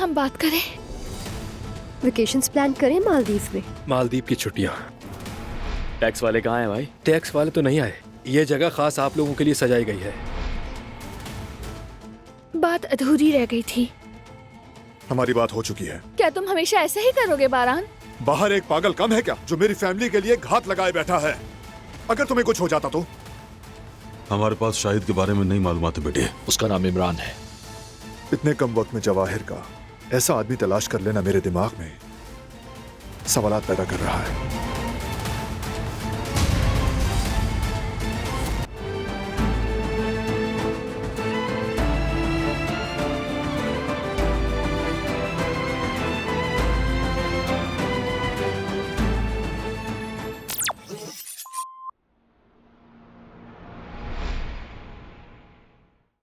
हम बात करें? वेकेशंस प्लान करें मालदीव में। मालदीव की छुट्टियां। टैक्स वाले कहाँ हैं भाई? टैक्स वाले तो नहीं आए, ये जगह खास आप लोगों के लिए सजाई गई है। बात अधूरी रह गई थी। हमारी बात हो चुकी है। क्या तुम हमेशा ऐसे ही करोगे बारान? बाहर एक पागल कम है क्या जो मेरी फैमिली के लिए घात लगाए बैठा है? अगर तुम्हें कुछ हो जाता तो? हमारे पास शाहिद के बारे में नहीं मालूमात है बेटे। उसका नाम इमरान है। इतने कम वक्त में जवाहिर का ऐसा आदमी तलाश कर लेना मेरे दिमाग में सवालात पैदा कर रहा है।